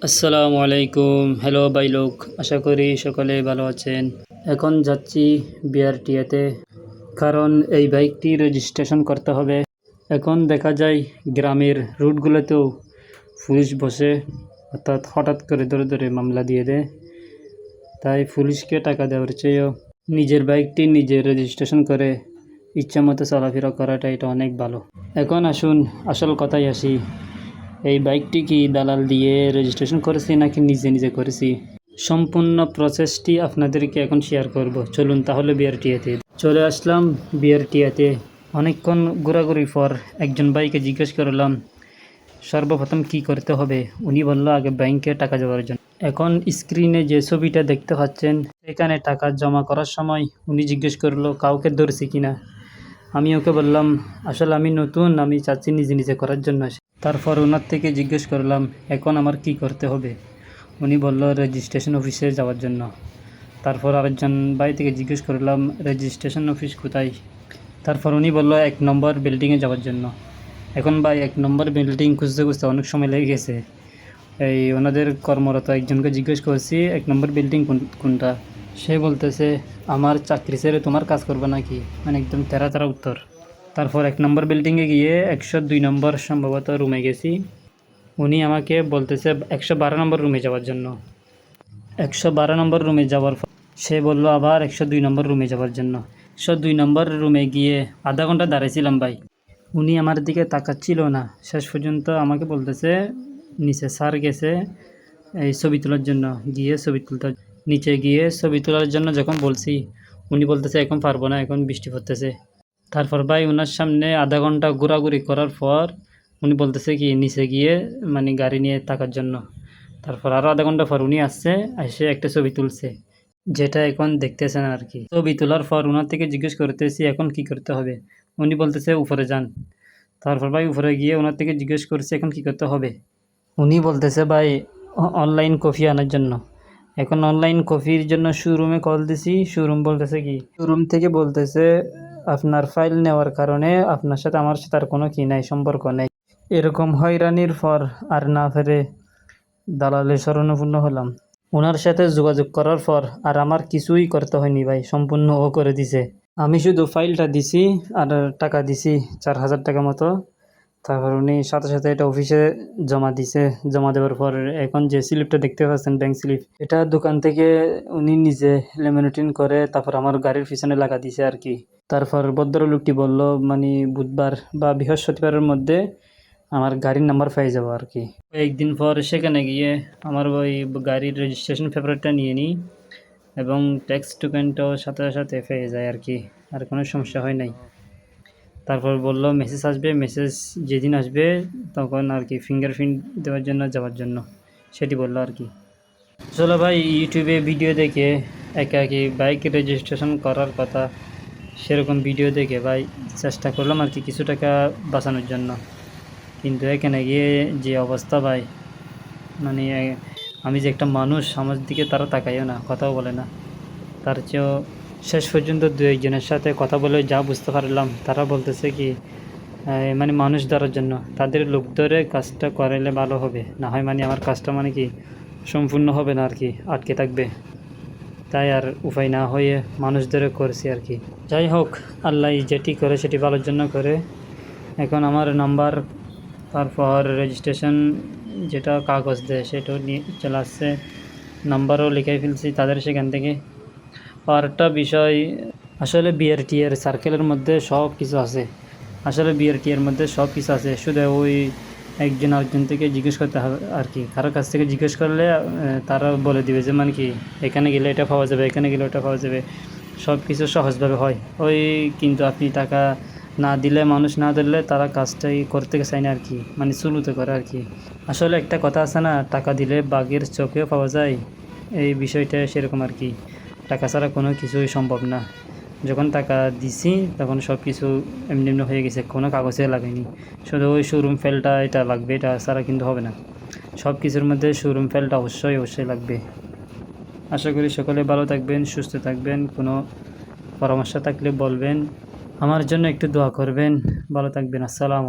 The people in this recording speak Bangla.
আসসালামু আলাইকুম। হ্যালো ভাই লোক, আশা করি সকলে ভালো আছেন। এখন যাচ্ছি বিআরটিএতে, কারণ এই বাইকটি রেজিস্ট্রেশন করতে হবে। এখন দেখা যায় গ্রামের রুটগুলোতেও পুলিশ বসে, অর্থাৎ হঠাৎ করে ধরে ধরে মামলা দিয়ে দেয়। তাই পুলিশকে টাকা দেওয়ার চেয়েও নিজের বাইকটি নিজে রেজিস্ট্রেশন করে ইচ্ছামতো চলাফেরা করাটা এটা অনেক ভালো। এখন আসুন আসল কথায় আসি। এই বাইকটি কি দালাল দিয়ে রেজিস্ট্রেশন করেছি নাকি নিজে নিজে করেছি, সম্পূর্ণ প্রসেসটি আপনাদেরকে এখন শেয়ার করব। চলুন তাহলে বিআরটিএতে চলে আসলাম। বিআরটিএতে অনেকক্ষণ ঘোরাঘুরির পর একজন ভাইকে জিজ্ঞেস করলাম সর্বপ্রথম কি করতে হবে। উনি বলল আগে ব্যাংকে টাকা দেওয়ার জন্য। এখন স্ক্রিনে যে ছবিটা দেখতে পাচ্ছেন, এখানে টাকা জমা করার সময় উনি জিজ্ঞেস করলো কাউকে ধরছি কিনা। আমি ওকে বললাম আসলে আমি নতুন, আমি চাচ্ছি নিজে নিজে করার জন্য। তারপর ওনার থেকে জিজ্ঞেস করলাম এখন আমার কি করতে হবে। উনি বলল রেজিস্ট্রেশন অফিসে যাওয়ার জন্য। তারপর আরেকজন ভাই থেকে জিজ্ঞেস করলাম রেজিস্ট্রেশন অফিস কোথায়। তারপর উনি বলল 1 নম্বর বিল্ডিংয়ে যাওয়ার জন্য। এখন ভাই 1 নম্বর বিল্ডিং খুঁজতে খুঁজতে অনেক সময় লেগে গেছে। এই ওনাদের কর্মরত একজনকে জিজ্ঞেস করছি 1 নম্বর বিল্ডিং কোনটা। সে বলতেছে আমার চাকরি ছেড়ে তোমার কাজ করবে নাকি, মানে একদম তেরা তেরা উত্তর। তারপর 1 নম্বর বিল্ডিংয়ে গিয়ে 102 নম্বর সম্ভবত রুমে গেছি। উনি আমাকে বলতেছে 112 নম্বর রুমে যাওয়ার জন্য। 112 নম্বর রুমে যাওয়ার পর সে বলল আবার 102 নম্বর রুমে যাওয়ার জন্য। 102 নম্বর রুমে গিয়ে আধা ঘন্টা দাঁড়িয়েছিলাম ভাই। উনি আমার দিকে তাকাচ্ছিল না। শেষ পর্যন্ত আমাকে বলতেছে নিচে স্যার গেছে এই ছবি তোলার জন্য, গিয়ে ছবি তুলতে। নিচে গিয়ে ছবি তোলার জন্য যখন বলছি, উনি বলতেছে এখন পারবো না, এখন বৃষ্টি পড়তেছে। তারপর ভাই ওনার সামনে আধা ঘন্টা ঘোরাঘুরি করার পর উনি বলতেছে কি নিচে গিয়ে মানে গাড়ি নিয়ে থাকার জন্য। তারপর আরও আধা ঘন্টা পর উনি আসছে, এসে একটা ছবি তুলছে, যেটা এখন দেখতেছেন আর কি। ছবি তোলার পর ওনার থেকে জিজ্ঞেস করতেছি এখন কি করতে হবে। উনি বলতেছে উপরে যান। তারপর ভাই উপরে গিয়ে ওনার থেকে জিজ্ঞেস করছে এখন কি করতে হবে। উনি বলতেছে ভাই অনলাইন কফি আনার জন্য। এখন অনলাইন কফির জন্য শোরুমে কল দিছি। শোরুম বলতেছে কি, শোরুম থেকে বলতেছে আপনার ফাইল নেওয়ার কারণে আপনার সাথে আমার সাথে আর কোনো কি নাই, সম্পর্ক নেই। এরকম হয়রানির পর আর না ফেরে দালালের শরণাপন্ন হলাম। ওনার সাথে যোগাযোগ করার পর আর আমার কিছুই করতে হয়নি ভাই, সম্পূর্ণ ও করে দিছে। আমি শুধু ফাইলটা দিছি আর টাকা দিছি 4000 টাকা মতো। তারপর উনি সাথে সাথে এটা অফিসে জমা দিছে। জমা দেওয়ার পর এখন যে স্লিপটা দেখতে পাচ্ছেন ব্যাংক স্লিপ, এটা দোকান থেকে উনি নিজে লেমিনেটিং করে তারপর আমার গাড়ির পিছনে লাগা দিছে আর কি। তারপর ভদ্রলোকটি বলল মানে বুধবার বা বৃহস্পতিবারের মধ্যে আমার গাড়ির নাম্বার পেয়ে যাবো আর কি। একদিন পর সেখানে গিয়ে আমার ওই গাড়ির রেজিস্ট্রেশন পেপারটা নিয়ে নিই এবং ট্যাক্স টোকেনটাও সাথে সাথে পেয়ে যায় আর কি, আর কোনো সমস্যা হয় নাই। তারপর বলল মেসেজ আসবে, মেসেজ যেদিন আসবে তখন আর কি ফিঙ্গারপ্রিন্ট দেওয়ার জন্য যাওয়ার জন্য, সেটি বললো আর কি। চলো ভাই ইউটিউবে ভিডিও দেখে একা একই বাইক রেজিস্ট্রেশন করার কথা, সেরকম ভিডিও দেখে ভাই চেষ্টা করলাম আর কি কিছু টাকা বাঁচানোর জন্য। কিন্তু এখানে গিয়ে যে অবস্থা ভাই, মানে আমি যে একটা মানুষ আমার দিকে তারা তাকাইও না, কথাও বলে না। তার চেয়েও শেষ পর্যন্ত 2-1 জনের সাথে কথা বলে যা বুঝতে পারলাম, তারা বলতেছে কি মানে মানুষ ধরার জন্য তাদের লোক ধরে কাজটা করাইলে ভালো হবে, না হয় মানে আমার কাজটা মানে কি সম্পূর্ণ হবে না আর কি, আটকে থাকবে। তাই আর উপায় না হয়ে মানুষ ধরে করছি আর কি। যাই হোক, আল্লাহ যেটি করে সেটি ভালোর জন্য করে। এখন আমার নাম্বার, তারপর রেজিস্ট্রেশন যেটা কাগজ দেয় সেটাও নিয়ে চলে আসছে, নাম্বারও লিখাই ফেলছি তাদের সেখান থেকে। আর একটা বিষয়, আসলে বিআরটিএর সার্কেলের মধ্যে সব কিছু আছে। আসলে বিআরটিএর মধ্যে সব কিছু আছে, শুধু ওই একজন আরেকজন থেকে জিজ্ঞেস করতে হবে আর কি। কারোর কাছ থেকে জিজ্ঞেস করলে তারা বলে দিবে যে মানে কি এখানে গেলে এটা পাওয়া যাবে, এখানে গেলে ওটা পাওয়া যাবে, সব কিছু সহজভাবে হয় ওই। কিন্তু আপনি টাকা না দিলে, মানুষ না দিলে তারা কাজটাই করতে চায় না আর কি, মানে চুলুতে করে আর কি। আসলে একটা কথা আছে না, টাকা দিলে বাঘের চোখেও পাওয়া যায়, এই বিষয়টা সেরকম আর কি। টাকা ছাড়া কোনো কিছুই সম্ভব না। যখন টাকা দিছি তখন সব কিছু এমনি এমনি হয়ে গেছে, কোনো কাগজে লাগেনি। শুধু ওই শোরুম ফেলটা এটা লাগবে, এটা ছাড়া কিন্তু হবে না। সব কিছুর মধ্যে শোরুম ফেলটা অবশ্যই লাগবে। আশা করি সকলে ভালো থাকবেন, সুস্থ থাকবেন। কোনো পরামর্শ থাকলে বলবেন, আমার জন্য একটু দোয়া করবেন। ভালো থাকবেন। আসসালামু আলাইকুম।